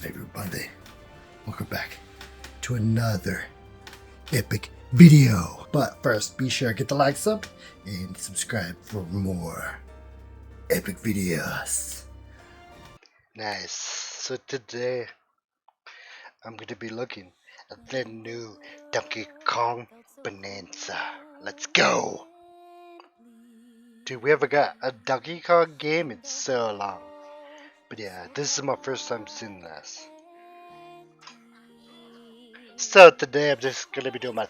everybody? Welcome back to another epic video. But first, be sure to get the likes up and subscribe for more epic videos. Nice. So today, I'm going to be looking at the new Donkey Kong Bonanza. Let's go! Dude, we haven't got a Donkey Kong game in so long. But yeah, this is my first time seeing this. So today I'm just going to be doing my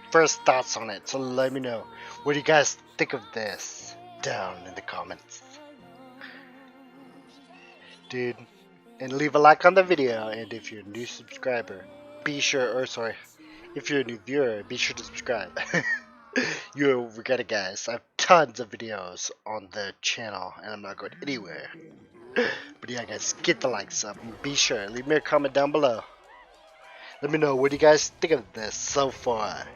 first thoughts on it. So let me know, what do you guys think of this down in the comments. Dude, and leave a like on the video, and if you're a new subscriber, be sure, or sorry, if you're a new viewer, be sure to subscribe. You'll regret it, guys. I have tons of videos on the channel, and I'm not going anywhere. But yeah, guys, get the likes up, and be sure, leave me a comment down below. Let me know, what do you guys think of this so far?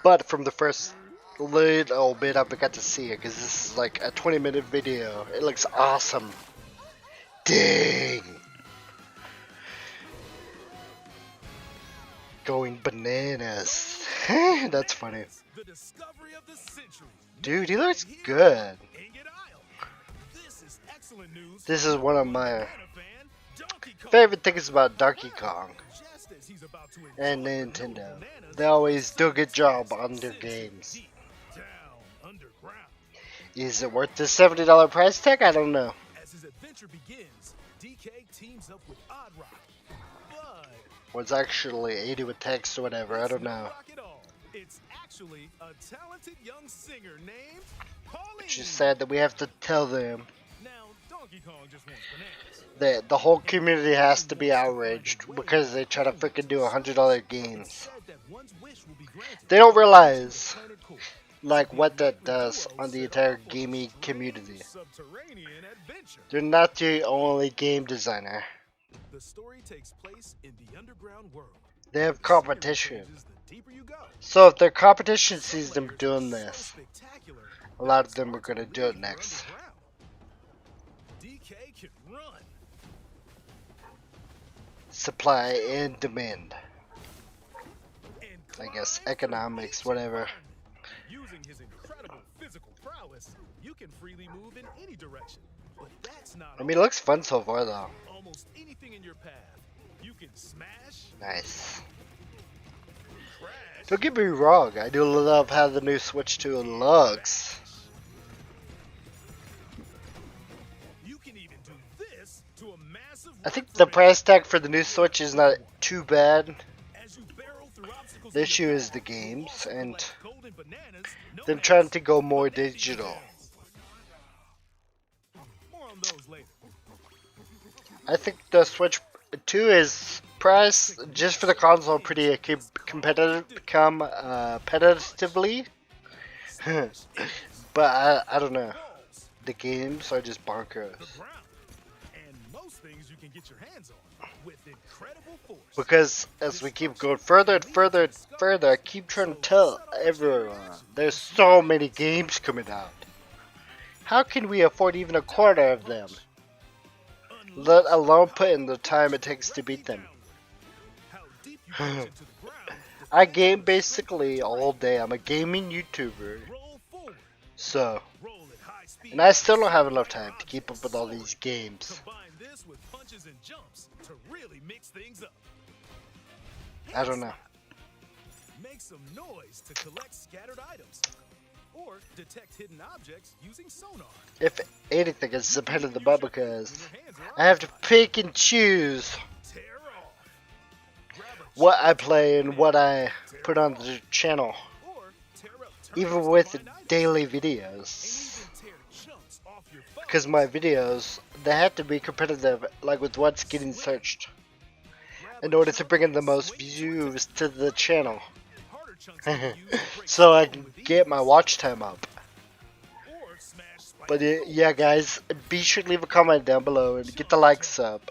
But from the first little bit I got to see it, because this is like a 20-minute video, it looks awesome. Dang! Going bananas. That's funny. Dude, he looks good. This is one of my favorite things about Donkey Kong and Nintendo. They always do a good job on their games. Is it worth the $70 price tag? I don't know. Or it's actually 80 with text or whatever, I don't know. It's actually a talented young singer named Pauline. She said that we have to tell them that the whole community has to be outraged because they try to freaking do $100 games. They don't realize like what that does on the entire gaming community. They're not the only game designer. The story takes place in the underground world. They have competition. So if their competition sees them doing this, a lot of them are going to do it next. Supply and demand. I guess economics, whatever. Using his incredible physical prowess, you can freely move in any direction. But that's not I mean, it looks fun so far though. Almost anything in your path, you can smash. Nice. Don't get me wrong, I do love how the new Switch 2 looks. I think the price tag for the new Switch is not too bad. The issue is the games and them trying to go more digital. I think the Switch 2 is priced just for the console pretty competitively. But I don't know. The games are just bonkers. Because as we keep going further and further and further, I keep trying to tell everyone there's so many games coming out. How can we afford even a quarter of them? Let alone put in the time it takes to beat them. I game basically all day. I'm a gaming YouTuber. So, and I still don't have enough time to keep up with all these games. I don't know. Make some noise to collect scattered items or detect hidden objects using sonar. If anything, it's a pain in the butt because I have to pick and choose what I play and what I put on the channel, even with daily videos. Because my videos, they have to be competitive, like with what's getting searched, in order to bring in the most views to the channel. So I can get my watch time up. But yeah, guys, be sure to leave a comment down below and get the likes up,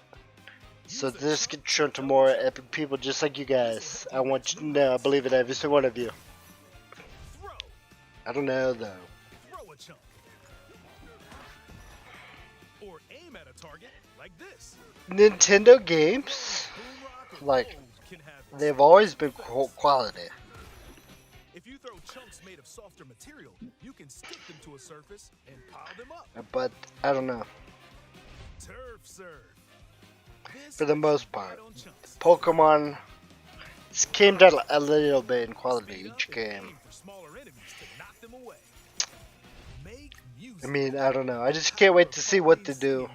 so this gets shown to more epic people just like you guys. I want you to know I believe in every single one of you. I don't know though. Nintendo games, like, they've always been quality. If you throw chunks made of softer material, you can stick them to a surface and pile them up. But I don't know. Turf serve. For the most part, Pokemon came down a little bit in quality each game. I mean, I don't know. I just can't wait to see what to do.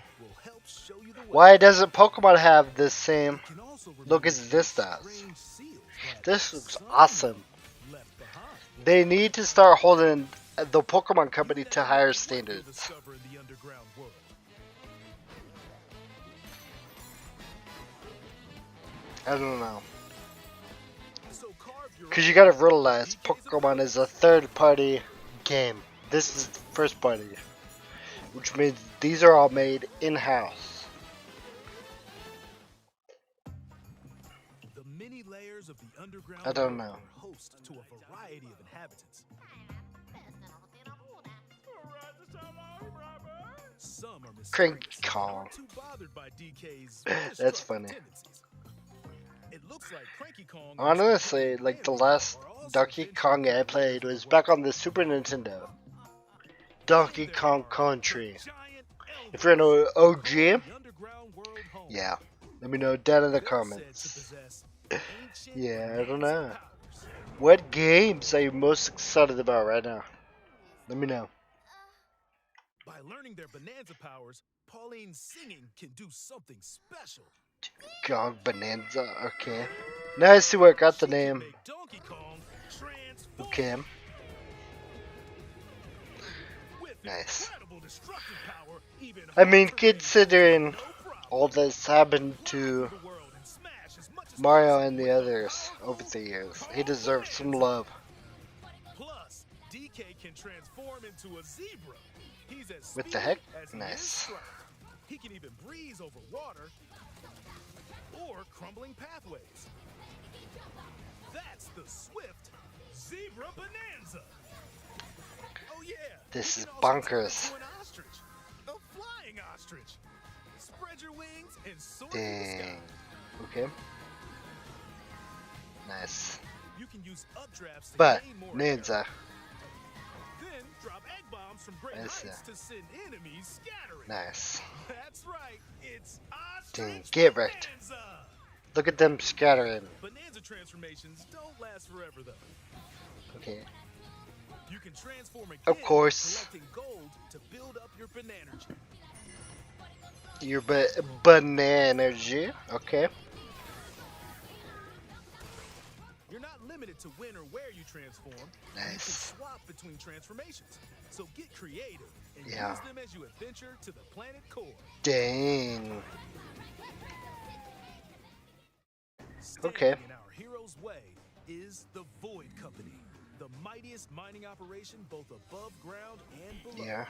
Why doesn't Pokemon have the same look as this does? This looks awesome. They need to start holding the Pokemon Company to higher standards. I don't know. Because you gotta realize Pokemon is a third party game. This is first party. Which means these are all made in-house. The many layers of the underground I don't know. host to a variety of inhabitants. Some are Cranky Kong. too bothered by DK's That's funny. tendencies. It looks like Cranky Kong Honestly, like the last Donkey Kong I played was back on the Super Nintendo. Donkey Kong Country. If you're an OG, yeah, let me know down in the comments. Yeah, I don't know. What games are you most excited about right now? Let me know. By learning their Bonanza powers, Pauline's singing can do something special. KONG Bonanza, okay. Now I see where I got the name. Donkey Kong transform Okay, with nice. incredible destructive power, even I mean, hard terrain, considering no problem. all that's happened to The world and smash as much as Mario and the others over the years, he deserves some love. Plus, DK can transform into a zebra. He's as What the speedy heck? as he is Nice. strong. He can even breeze over water or crumbling pathways. That's the swift Zebra Bonanza. Oh yeah. This he is can also turn bonkers. into an ostrich, a flying ostrich. Spread your wings and soar through the sky. Dang. Okay. Nice. You can use updrafts to But gain more Ninja. air. Then drop egg bombs from great I heights see. to send enemies scattering. Nice. That's right. It's Dang, ostrich get wrecked. Bonanza. Look at them scattering. Bonanza transformations don't last forever though. Okay. You can transform again, Of course. collecting gold to build up your Bonanergy. Your Bonanergy. Okay. You're not limited to when or where you transform. You can Nice. swap between transformations. So get creative and Yeah. use them as you adventure to the planet core. Dang. Standing Okay. in our hero's way is the Void Company, the mightiest mining operation both above ground and below. Yeah.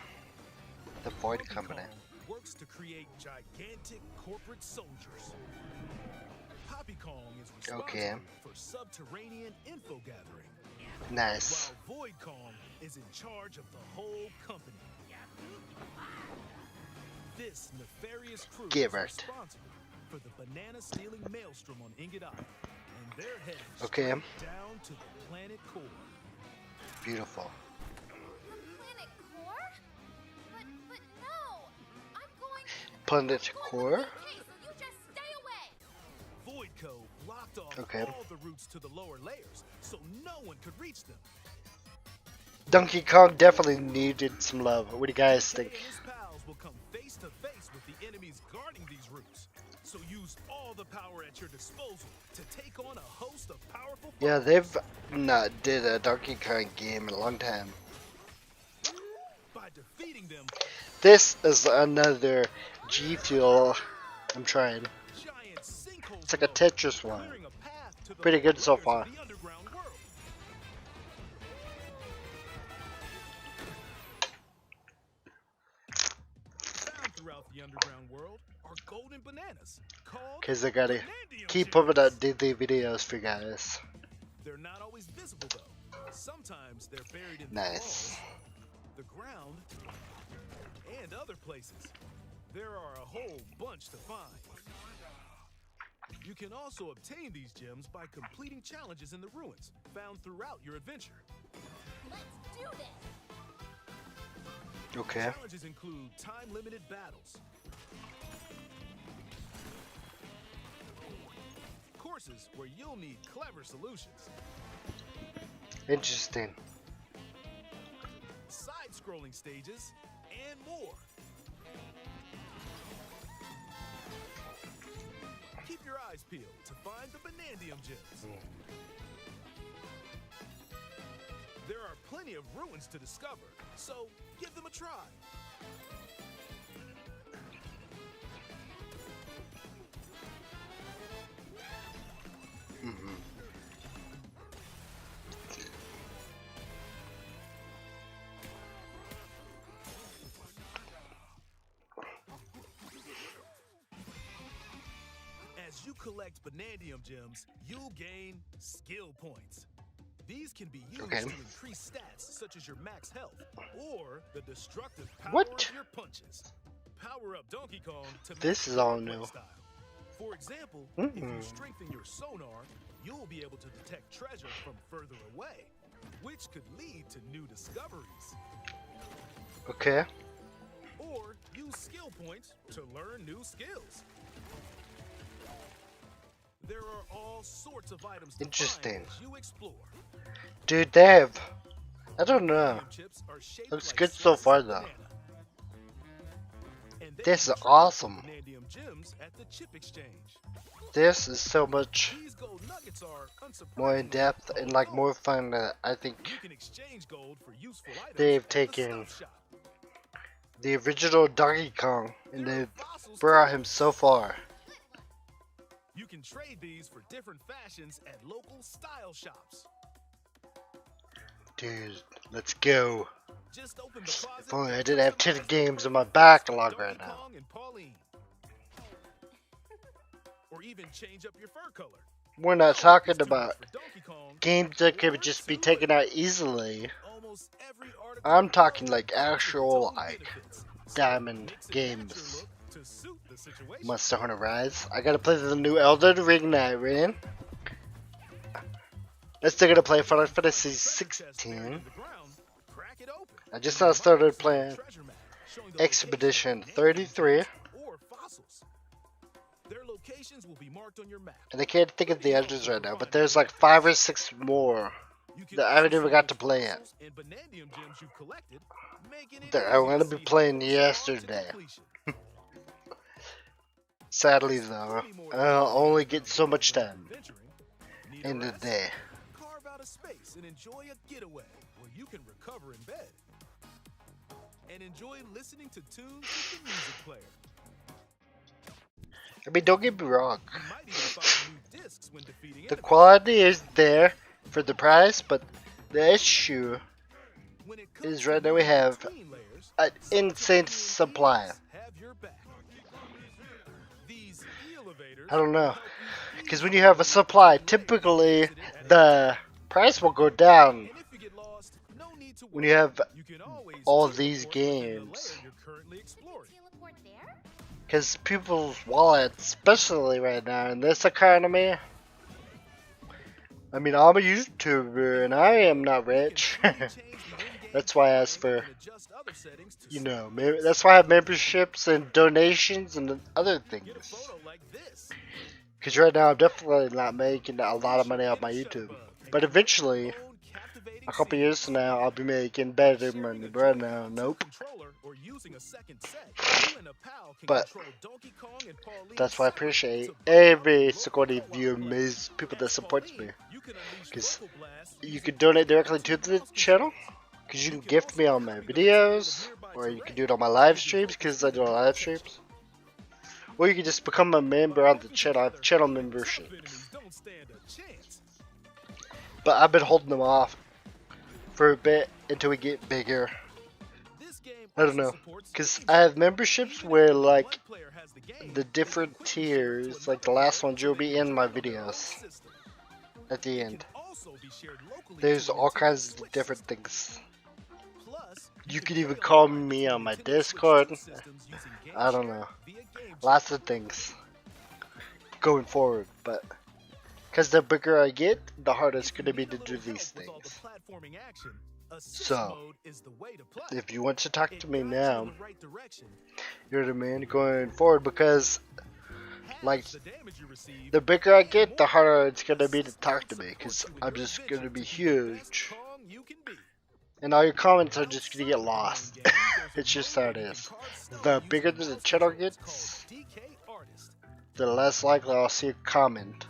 The Void Donkey Company. Kong works to create gigantic corporate soldiers. Poppy Kong is responsible Okay. for subterranean info gathering, Nice. while Void Kong is in charge of the whole company. This nefarious crew Get is wrecked. responsible for the banana-stealing maelstrom on Ingot Island, and they're heading Okay. straight down to the planet core. Beautiful. Planet core? But no! I'm going... Planet Core? Okay, so you just stay away! Voidco blocked off Okay. all the routes to the lower layers, so no one could reach them. Donkey Kong definitely needed some love. What do you guys DK and think? his pals will come face to face with the enemies guarding these routes. So use all the power at your disposal to take on a host of powerful Yeah, foes. they've not did a Donkey Kong game in a long time. By defeating them, This is another G Fuel. I'm trying. giant sinkholes It's like a below, Tetris one. clearing a path to the Pretty good so layers of far. the underground world. Found throughout the underground world are golden bananas called Cause I gotta Banandium keep chips. pumping out daily videos for you guys. They're not always visible though. Sometimes they're buried in Nice. the walls, the ground, and other places. There are a whole bunch to find. You can also obtain these gems by completing challenges in the ruins found throughout your adventure. Let's do this. Okay. Challenges include time-limited battles, courses where you'll need clever solutions, Interesting. side-scrolling stages, and more. Keep your eyes peeled to find the Banandium gems. There are plenty of ruins to discover, so give them a try. As you collect Banandium gems, you'll gain skill points. These can be used to increase stats such as your max health or the destructive power of your punches. Power up Donkey Kong to This is all new. style. For example, if you strengthen your sonar, you'll be able to detect treasure from further away, which could lead to new discoveries. Okay. Or use skill points to learn new skills. There are all sorts of items to Interesting. find as you explore. Dude, they have. I don't know. Banandium chips are shaped Looks like good so slices far of though. banana. And they This can is trade awesome. Banandium gems at the chip exchange. This is so much These gold nuggets are more in unsurprisingly depth and gold like gold. more fun than I think You can exchange gold for useful items they've at the taken stuff shop. the original Donkey Kong and There are they've fossils brought too. him so far. You can trade these for different fashions at local style shops. Dude, let's go. Just open the closet If only I and didn't have 10 customize games it in my for backlog Donkey right now. Kong and Pauline. Or even change up your fur color. We're not talking It's too about much for Donkey Kong, games that or could just be too taken late. out easily. Almost every article I'm in the talking world like comes with its actual own like benefits, so diamond mix and match games. your look to suit the situation. Monster Hunter Rise. I gotta play the new Elden Ring Night Rain. I'm still gonna play Final Fantasy Treasure chest buried 16. in the ground, crack it open, I just and now started you'll find playing a treasure map showing the Expedition location of 33. gems or fossils. Their locations will be marked on your map. And I can't think of the others right now, but there's like 5 or 6 more You can that I also haven't even see got which to play yet. fossils and Banandium gems you've collected, making it That I easy to wanna be see playing the road strong to yesterday. completion. Sadly though, I'll only get so much time Adventuring, need in a the rest? day. Carve out a space and enjoy a getaway where you can recover in bed and enjoy listening to tunes with the music player. I mean, don't get me wrong. You might even find new discs when defeating The enemies. quality is there for the price, but the issue When it comes is to right now we moving have between layers, an some insane Japanese supply. gears have your back. These elevators I don't know. help you Because when you have a supply, typically the price will go down And if you get lost, no need to when worry. you have You can always all teleport these within the games. layer you're currently exploring. Teleport there? Because people's wallets, especially right now in this economy. I mean, I'm a YouTuber and I am not rich. That's why I asked for, you know, maybe that's why I have memberships and donations and other things. Get a photo like this. Because right now I'm definitely not making a lot of money off my YouTube. But eventually, Own captivating a couple scenes. years from now, I'll be making better Sharing money. a But right dual now, console nope. controller or using a second set, you and a pal can But control Donkey Kong and Pauline that's why I separately appreciate to bring out every local supportive co-op viewer, play. Ms. people that As supports me. Pauline, you can unleash 'Cause local blasts you using can donate Donkey directly Kong's to the mouse channel. controller. Because you can can gift me also on my copy the layout of videos. nearby Or you can terrain do it on my live using streams. vocal Because I do speaker live protection. streams. Or you can just become a member on the Working channel. I have together, channel tough memberships. enemies don't stand a chance. But I've been holding them off for a bit until we get bigger. This game I don't also know. supports Because team I have play. memberships Even where if only like one player has the game, the they can different quickly share it to tiers, like the another last player ones so will they be can in my join on their own videos system. at the It end. can also be shared locally There's to a all Nintendo kinds of Switch different system. things. Plus, You can even call me on my Discord. I don't know. Lots of things going forward, but because the bigger I get, the harder it's going to be to do these things. So, if you want to talk to me now, you're the man going forward, because like the bigger I get, the harder it's going to be to talk to me, because I'm just going to be huge. And all your comments are just going to get lost. It's just how it is. The bigger the channel gets, the less likely I'll see a comment.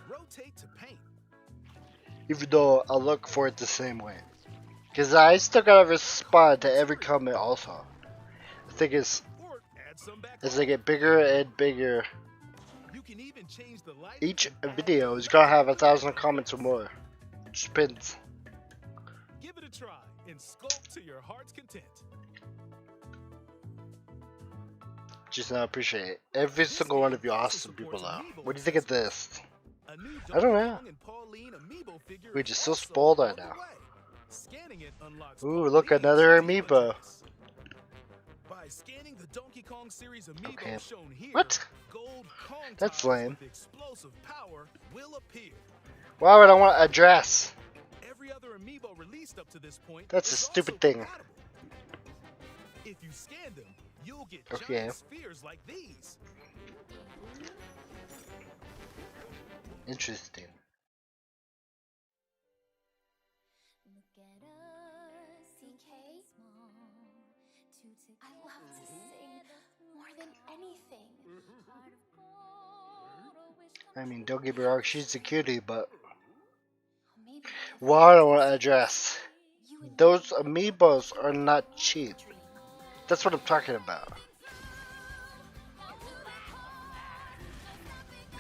Even though I'll look for it the same way. Because I still gotta respond to every comment also. The thing is, as they get bigger and bigger, each video is gonna have 1,000 comments or more. It just depends. Give it a try and sculpt to your heart's content. Just now appreciate every single one of you awesome people though. What do you think of this? I don't know. We're just so spoiled right now. Ooh, look, another amiibo. Okay. What? That's lame. Why would I want a dress? That's a stupid thing. If you scan them, you'll get Okay. giant spheres like these. Interesting. Look at us, CK. I love to sing more than anything. I mean, don't get me wrong, she's a cutie, but Maybe why do I want a dress? Those amiibos are not cheap. That's what I'm talking about.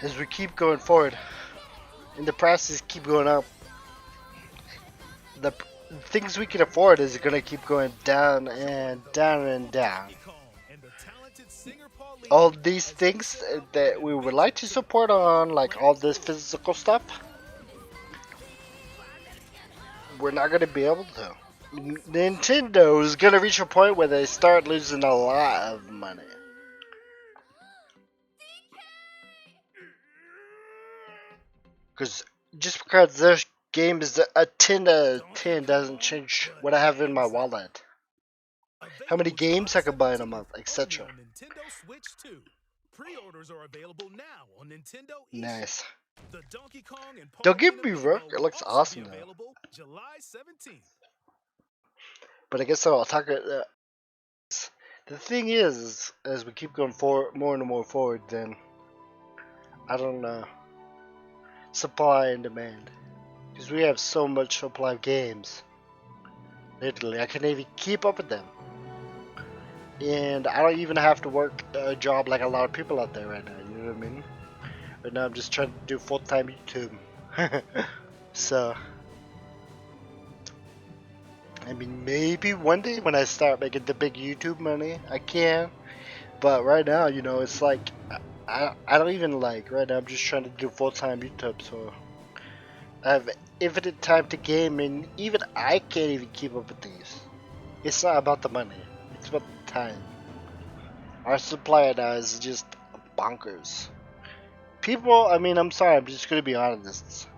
As we keep going forward, and the prices keep going up, the things we can afford is gonna keep going down and down and down. All these things that we would like to support on, like all this physical stuff, we're not gonna be able to. Nintendo is gonna reach a point where they start losing a lot of money. Because just because this game is a 10 out of 10 doesn't change what I have in my wallet. How many games I can buy in a month, etc. Pre-orders are available now on Nintendo eShop. Nice. The Donkey Kong and Don't get Paulina me wrong, amiibo it looks will also awesome be though. available July 17th. But I guess I'll talk. The thing is, as we keep going forward, more and more forward, then I don't know. Supply and demand, because we have so much supply of games. Literally, I can't even keep up with them. And I don't even have to work a job like a lot of people out there right now. You know what I mean? Right now, I'm just trying to do full-time YouTube. So, I mean, maybe one day when I start making the big YouTube money, I can. But right now, you know, it's like I don't even like. Right now, I'm just trying to do full-time YouTube, so I have infinite time to game, and even I can't even keep up with these. It's not about the money; it's about the time. Our supply now is just bonkers. People, I mean, I'm sorry, I'm just gonna be honest.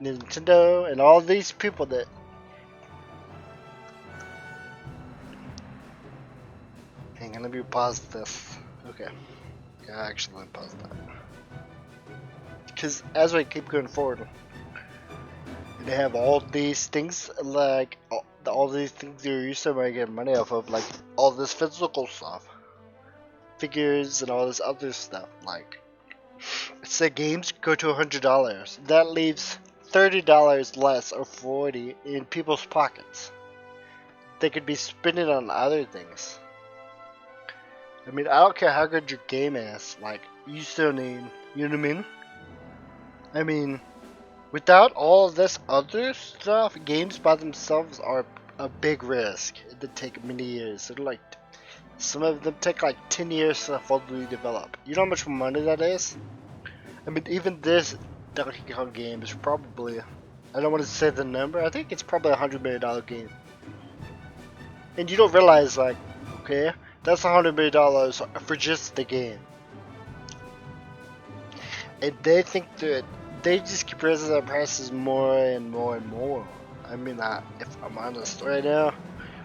Nintendo and all these people that hang on, let me pause this. Okay, yeah, actually, let me pause that. Because as we keep going forward, they have all these things, like all these things you're used to making money off of, like all this physical stuff, figures, and all this other stuff. Like, say games go to $100, that leaves $30 less or $40 in people's pockets. They could be spending on other things. I mean, I don't care how good your game is, like, you still need, you know what I mean? I mean, without all this other stuff, games by themselves are a big risk. They take many years. They're like, some of them take like 10 years to fully develop. You know how much money that is? I mean, even this Donkey Kong game is probably, I don't want to say the number, I think it's probably $100 million game. And you don't realize, like, okay, that's $100 million for just the game. And they think that they just keep raising their prices more and more and more. I mean, if I'm honest right now,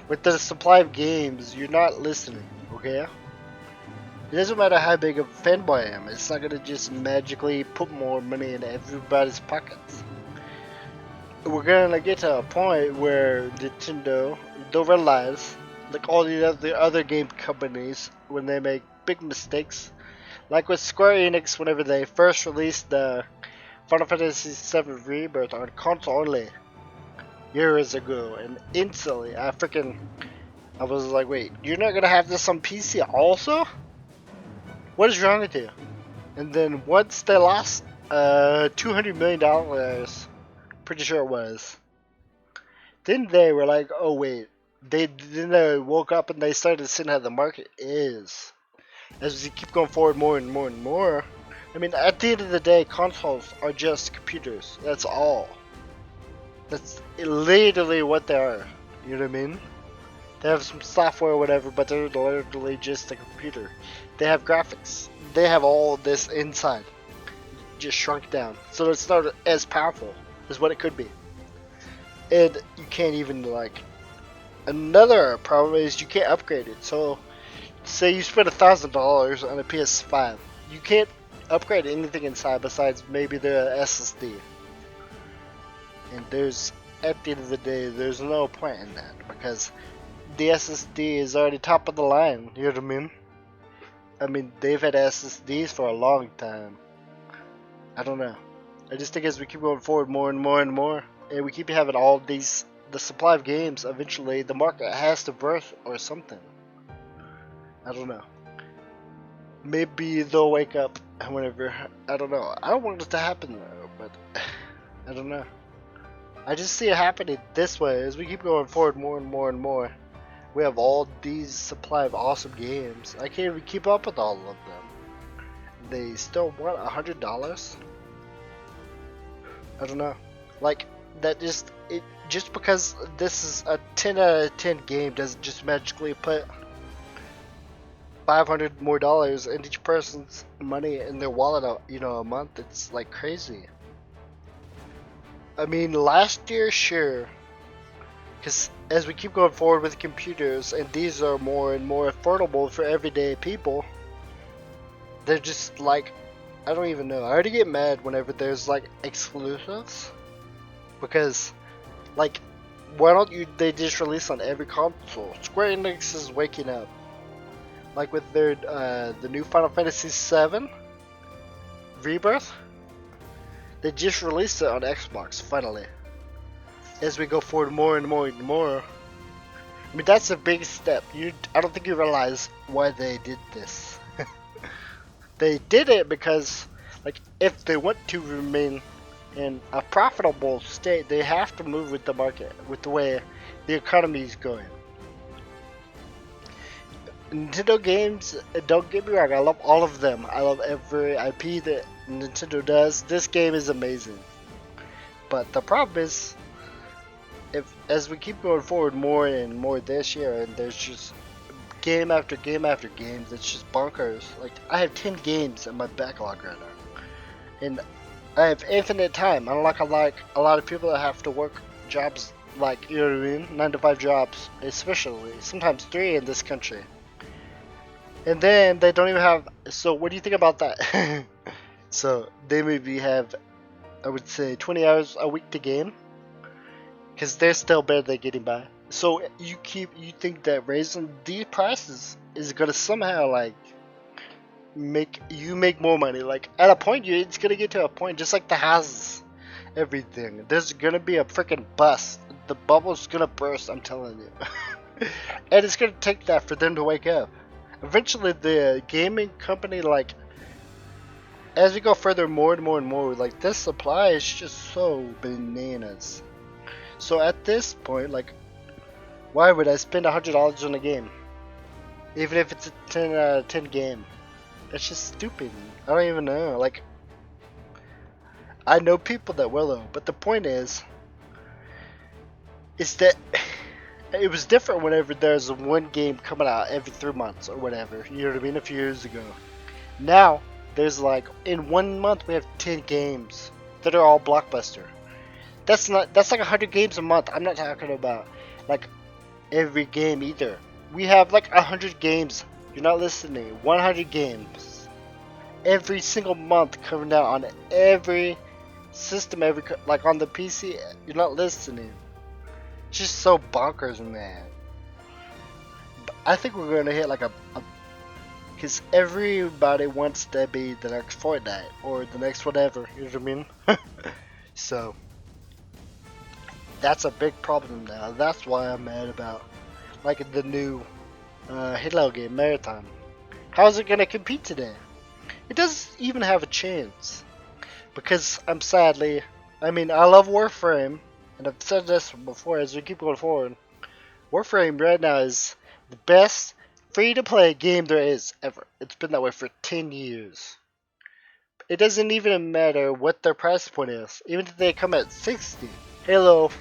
with the supply of games, you're not listening, okay? It doesn't matter how big of a fanboy I am, it's not gonna just magically put more money in everybody's pockets. We're gonna get to a point where Nintendo, they'll realize, like all the other game companies, when they make big mistakes, like with Square Enix whenever they first released the Final Fantasy VII Rebirth on console only years ago, and instantly I was like, wait, you're not gonna have this on PC also? What is wrong with you? And then once they lost $200 million, pretty sure it was, then they were like, oh wait, they woke up and they started seeing how the market is. As we keep going forward more and more and more, I mean, at the end of the day, consoles are just computers. That's all. That's literally what they are. You know what I mean? They have some software or whatever, but they're literally just a computer. They have graphics. They have all this inside, just shrunk down, so it's not as powerful as what it could be. And you can't even, like, another problem is you can't upgrade it. So say you spend $1,000 on a PS5, you can't upgrade anything inside besides maybe the SSD. And at the end of the day, there's no point in that, because the SSD is already top of the line. You know what I mean? I mean, they've had SSDs for a long time. I don't know. I just think as we keep going forward more and more and more, and we keep having all these, the supply of games, eventually the market has to burst or something. I don't know. Maybe they'll wake up whenever. I don't know. I don't want it to happen though, but I don't know. I just see it happening this way as we keep going forward more and more and more. We have all these supply of awesome games. I can't even keep up with all of them. They still want $100? I don't know. Like, that just because this is a 10 out of 10 game doesn't just magically put $500 more in each person's money in their wallet, a month. It's like crazy. I mean, last year, sure, because as we keep going forward with computers, and these are more and more affordable for everyday people, they're just like, I don't even know. I already get mad whenever there's like exclusives, because, like, why don't they just release on every console? Square Enix is waking up, like with their the new Final Fantasy VII Rebirth. They just released it on Xbox, finally. As we go forward more and more and more. I mean, that's a big step. I don't think you realize why they did this. They did it because, like, if they want to remain in a profitable state, they have to move with the market, with the way the economy is going. Nintendo games, don't get me wrong, I love all of them. I love every IP that Nintendo does. This game is amazing. But the problem is, as we keep going forward more and more this year, and there's just game after game after game that's just bonkers. Like, I have 10 games in my backlog right now. And I have infinite time. Unlike a lot of people that have to work jobs, like, you know what I mean? 9 to 5 jobs, especially. Sometimes 3 in this country. And then they don't even have. So what do you think about that? So they maybe have, I would say, 20 hours a week to game, because they're still barely getting by. So you think that raising these prices is gonna somehow like make more money? Like, at a point, it's gonna get to a point, just like the houses, everything. There's gonna be a freaking bust. The bubble's gonna burst. I'm telling you. And it's gonna take that for them to wake up. Eventually, the gaming company, like, as we go further more and more and more, like, this supply is just so bananas. So at this point, like, why would I spend $100 on a game? Even if it's a 10 out of 10 game. It's just stupid. I don't even know. Like, I know people that will though, but the point is that it was different whenever there's one game coming out every 3 months or whatever. You know what I mean? A few years ago. Now there's like in 1 month we have 10 games that are all blockbuster. That's like 100 games a month. I'm not talking about like every game either. We have like 100 games. You're not listening. 100 games every single month coming out on every system, like on the PC. You're not listening. It's just so bonkers, man. I think we're gonna hit like a because everybody wants to be the next Fortnite or the next whatever. You know what I mean? So that's a big problem now. That's why I'm mad about like the new Halo game, Marathon. How's it gonna compete today? It doesn't even have a chance. Because I love Warframe, and I've said this before as we keep going forward. Warframe right now is the best free-to-play game there is ever. It's been that way for 10 years. It doesn't even matter what their price point is. Even if they come at 60. Halo,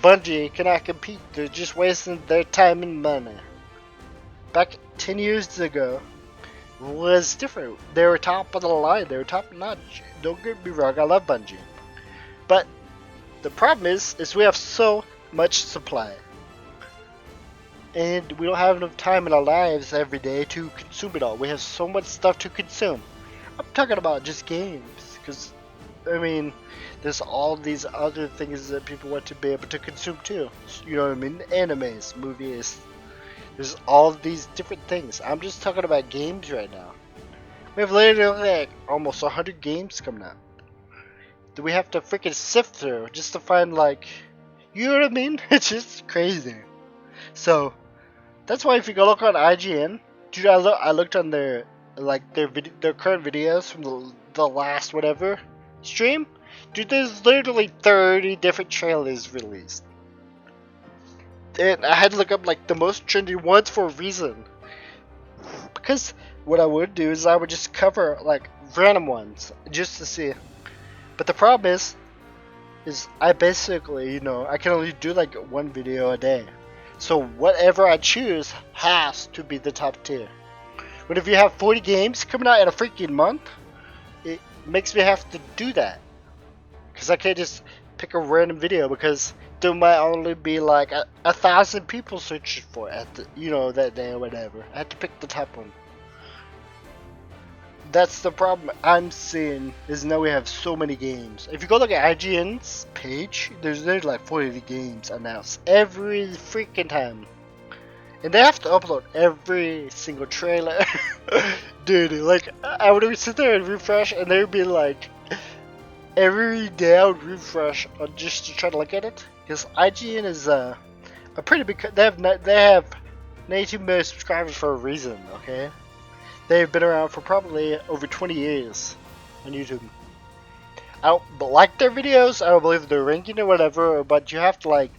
Bungie cannot compete. They're just wasting their time and money. Back 10 years ago was different. They were top of the line. They were top notch. Don't get me wrong, I love Bungie. But the problem is we have so much supply. And we don't have enough time in our lives every day to consume it all. We have so much stuff to consume. I'm talking about just games. Because, there's all these other things that people want to be able to consume too. You know what I mean? Animes, movies. There's all these different things. I'm just talking about games right now. We have literally like almost 100 games coming out. Do we have to freaking sift through just to find like, you know what I mean? It's just crazy. So that's why if you go look on IGN, dude, I looked on their current videos from the last whatever stream. Dude, there's literally 30 different trailers released. And I had to look up like the most trendy ones for a reason. Because what I would do is I would just cover like random ones just to see. But the problem is I basically, I can only do like one video a day. So whatever I choose has to be the top tier. But if you have 40 games coming out in a freaking month, it makes me have to do that. Because I can't just pick a random video because there might only be like 1,000 people searching for it at the, that day or whatever. I had to pick the top one. That's the problem I'm seeing is now we have so many games. If you go look at IGN's page, there's like 40 games announced every freaking time. And they have to upload every single trailer. Dude, like I would sit there and refresh and there'd be like every day I would refresh just to try to look at it. Because IGN is a pretty big. They have 92 million subscribers for a reason. Okay, they've been around for probably over 20 years on YouTube. I don't like their videos. I don't believe their ranking or whatever. But you have to like,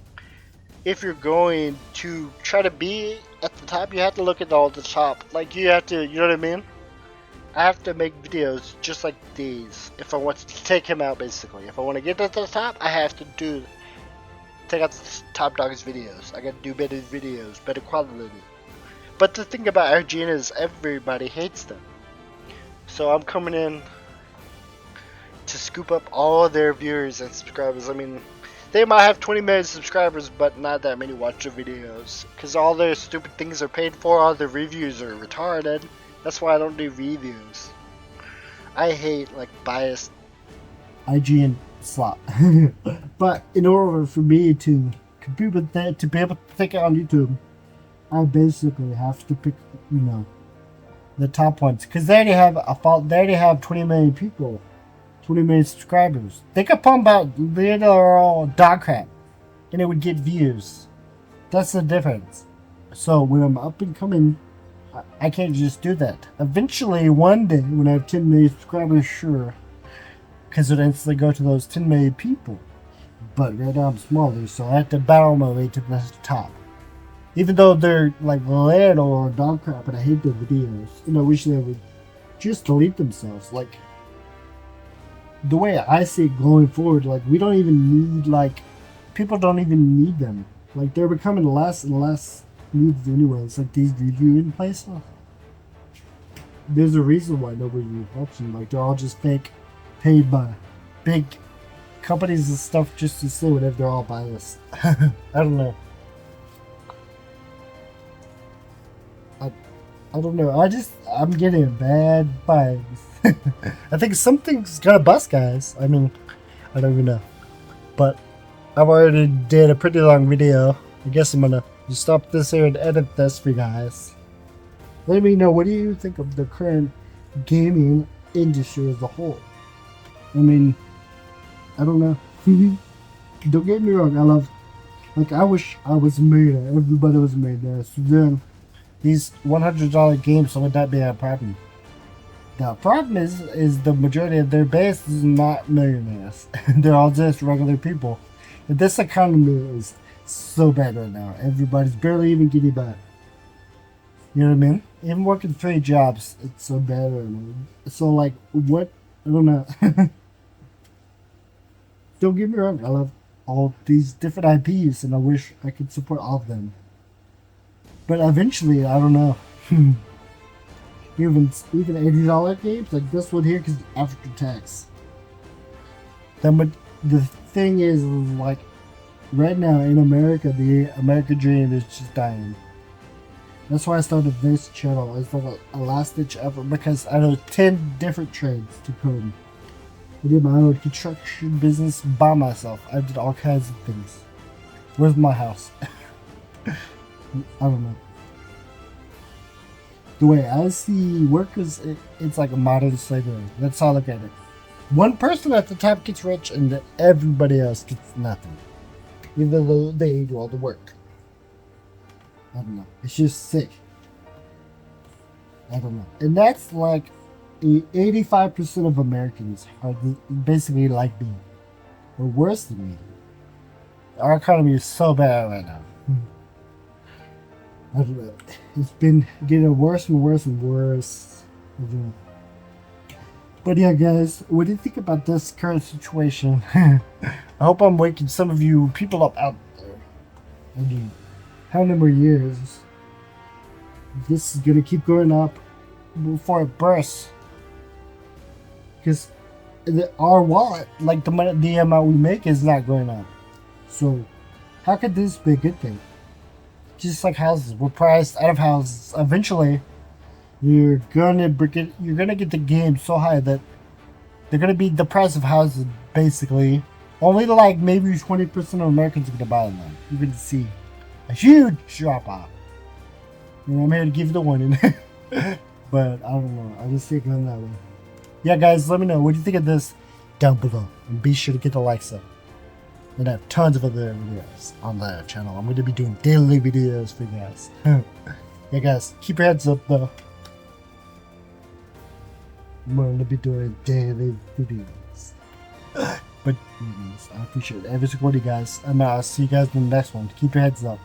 if you're going to try to be at the top, you have to look at all the top. Like you have to, you know what I mean? I have to make videos just like these if I want to take him out. Basically, if I want to get to the top, I have to take out the top dog's videos. I gotta do better videos, better quality. But the thing about IGN is everybody hates them. So I'm coming in to scoop up all their viewers and subscribers. They might have 20 million subscribers, but not that many watch their videos. Because all their stupid things are paid for, all their reviews are retarded. That's why I don't do reviews. I hate like biased IGN slot. But in order for me to compete with that, to be able to take it on YouTube, I basically have to pick, the top ones. Because they already have 20 million people, 20 million subscribers. They could pump out literal dog crap, and it would get views. That's the difference. So when I'm up and coming, I can't just do that. Eventually, one day, when I have 10 million subscribers, sure. Because it instantly go to those 10 million people. But right now I'm smaller, so I have to battle my way to the top. Even though they're like little or dog crap and I hate their videos. I wish they would just delete themselves. Like, the way I see it going forward, like, we don't even need, like, people don't even need them. Like they're becoming less and less needs anyways. Like these reviewing places. There's a reason why nobody helps them. Like they're all just fake, paid by big companies and stuff just to say whatever. They're all biased. I don't know. I don't know. I'm getting bad vibes. I think something's gonna bust, guys. I mean, I don't even know. But I've already did a pretty long video. I guess I'm gonna just stop this here and edit this for you guys. Let me know, what do you think of the current gaming industry as a whole? I mean, I don't know. Don't get me wrong, I wish I was a millionaire. Everybody was a millionaire. So then, these $100 games would not be a problem. The problem is the majority of their base is not millionaires. They're all just regular people. And this economy is so bad right now. Everybody's barely even getting by. You know what I mean? Even working 3 jobs, it's so bad right now. So like, what? I don't know. Don't get me wrong, I love all these different IPs and I wish I could support all of them. But eventually, I don't know. even $80 games like this one here, because after tax. Then, the thing is, like, right now in America, the American dream is just dying. That's why I started this channel. It's like a last ditch effort because I know 10 different trades to code. I did my own construction business by myself. I did all kinds of things. Where's my house? I don't know. The way I see workers, it's like a modern slavery. That's how I look at it. One person at the top gets rich and everybody else gets nothing. Even though they do all the work. I don't know. It's just sick. I don't know. And that's like 85% of Americans are basically like me. Or worse than me. Our economy is so bad right now. I don't know. It's been getting worse and worse and worse. I don't know. But yeah, guys, what do you think about this current situation? I hope I'm waking some of you people up out there. I mean, how many more years? This is gonna keep going up before it bursts. Because our wallet, like the amount we make, is not going up. So, how could this be a good thing? Just like houses, we're priced out of houses. Eventually, you're gonna get the game so high that they're gonna be the price of houses basically. Only like maybe 20% of Americans are gonna buy them. You're gonna see a huge drop off. And I'm here to give you the warning. But I don't know. I just think it that way. Yeah, guys, let me know. What do you think of this down below? And be sure to get the likes up. And I have tons of other videos on the channel. I'm going to be doing daily videos for you guys. Yeah, guys, keep your heads up, though. I'm going to be doing daily videos. But, I appreciate every single one of you guys. And I'll see you guys in the next one. Keep your heads up.